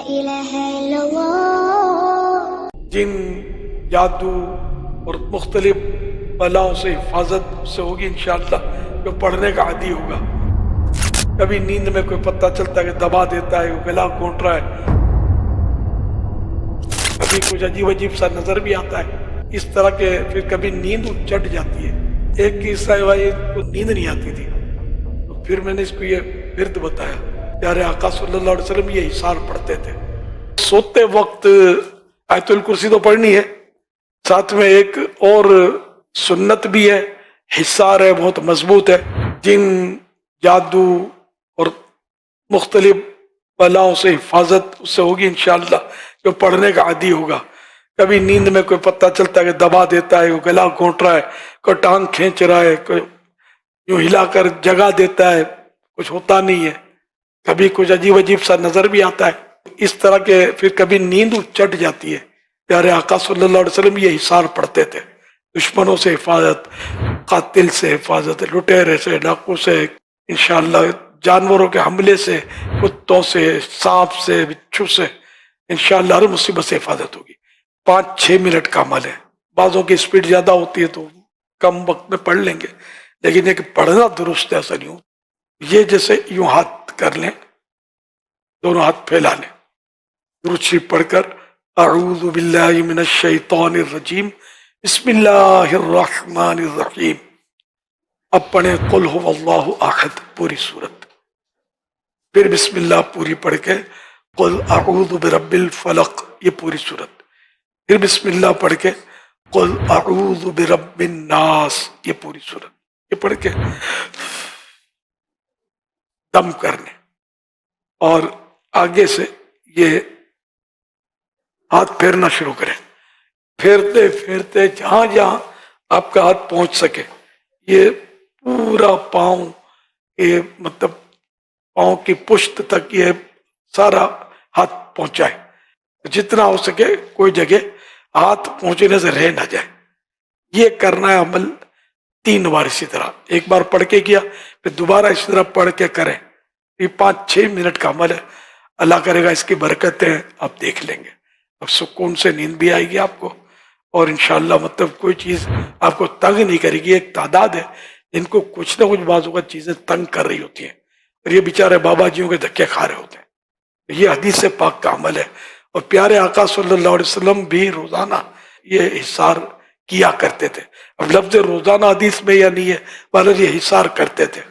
إله إلا الله. جن جادو اور مختلف بلاؤں سے حفاظت سے ہوگی انشاءاللہ. جو پڑھنے کا عادی ہوگا، کبھی نیند میں کوئی پتہ چلتا ہے کہ دبا دیتا ہے، گلا گھونٹ رہا ہے، کبھی کچھ عجیب عجیب سا نظر بھی آتا ہے اس طرح کے، پھر کبھی نیند چڑھ جاتی ہے. ایک قصہ ہے بھائی کو نیند نہیں آتی تھی، تو پھر میں نے اس کو یہ ورد بتایا. پیارے آقا صلی اللہ علیہ وسلم یہ حصار پڑھتے تھے. سوتے وقت آیت الکرسی تو پڑھنی ہے، ساتھ میں ایک اور سنت بھی ہے، حصار ہے بہت مضبوط ہے. جن جادو اور مختلف بلاؤں سے حفاظت اس سے ہوگی انشاءاللہ. جو پڑھنے کا عادی ہوگا، کبھی نیند میں کوئی پتہ چلتا ہے کہ دبا دیتا ہے، گلا گھونٹ رہا ہے، کوئی ٹانگ کھینچ رہا ہے، کوئی یوں ہلا کر جگا دیتا ہے، کچھ ہوتا نہیں ہے، کبھی کچھ عجیب عجیب سا نظر بھی آتا ہے اس طرح کے، پھر کبھی نیند چڑھ جاتی ہے. پیارے آقا صلی اللہ علیہ وسلم یہ حصار پڑھتے تھے. دشمنوں سے حفاظت، قاتل سے حفاظت، لٹیرے سے، ڈاکو سے، انشاءاللہ جانوروں کے حملے سے، کتوں سے، سانپ سے، بچھو سے، انشاءاللہ ہر مصیبت سے حفاظت ہوگی. 5-6 منٹ کا عمل ہے. بعضوں کی سپیڈ زیادہ ہوتی ہے تو کم وقت میں پڑھ لیں گے، لیکن ایک پڑھنا درست ہے. ایسا نہیں ہو یہ جیسے یوں ہاتھ کر لیں، دونوں ہاتھ پھیلا لیں، درود شریف پڑھ کر اعوذ باللہ من الشیطان الرجیم بسم اللہ الرحمن الرحیم. اب پڑھیں قل هو اللہ احد پوری صورت، پھر بسم اللہ پوری پڑھ کے قل اعوذ برب الفلق یہ پوری صورت، پھر بسم اللہ پڑھ کے قل اعوذ برب الناس یہ پوری صورت. یہ پڑھ کے دم کرنے، اور آگے سے یہ ہاتھ پھیرنا شروع کریں. پھیرتے پھیرتے جہاں جہاں آپ کا ہاتھ پہنچ سکے، یہ پورا پاؤں، یہ مطلب پاؤں کی پشت تک یہ سارا ہاتھ پہنچائے. جتنا ہو سکے کوئی جگہ ہاتھ پہنچنے سے رہ نہ جائے. یہ کرنا ہے عمل 3 بار اسی طرح. ایک بار پڑھ کے کیا، پھر دوبارہ اسی طرح پڑھ کے کریں. یہ 5-6 منٹ کا عمل ہے. اللہ کرے گا اس کی برکتیں آپ دیکھ لیں گے. اب سکون سے نیند بھی آئے گی آپ کو، اور انشاءاللہ مطلب کوئی چیز آپ کو تنگ نہیں کرے گی. ایک تعداد ہے جن کو کچھ نہ کچھ بعض اوقات چیزیں تنگ کر رہی ہوتی ہیں، اور یہ بیچارے بابا جیوں کے دھکے کھا رہے ہوتے ہیں. یہ حدیث پاک کا عمل ہے، اور پیارے آقا صلی اللہ علیہ وسلم بھی روزانہ یہ حصار کیا کرتے تھے. اب لفظ روزانہ حدیث میں یا نہیں ہے، بہرحال یہ حصار کرتے تھے.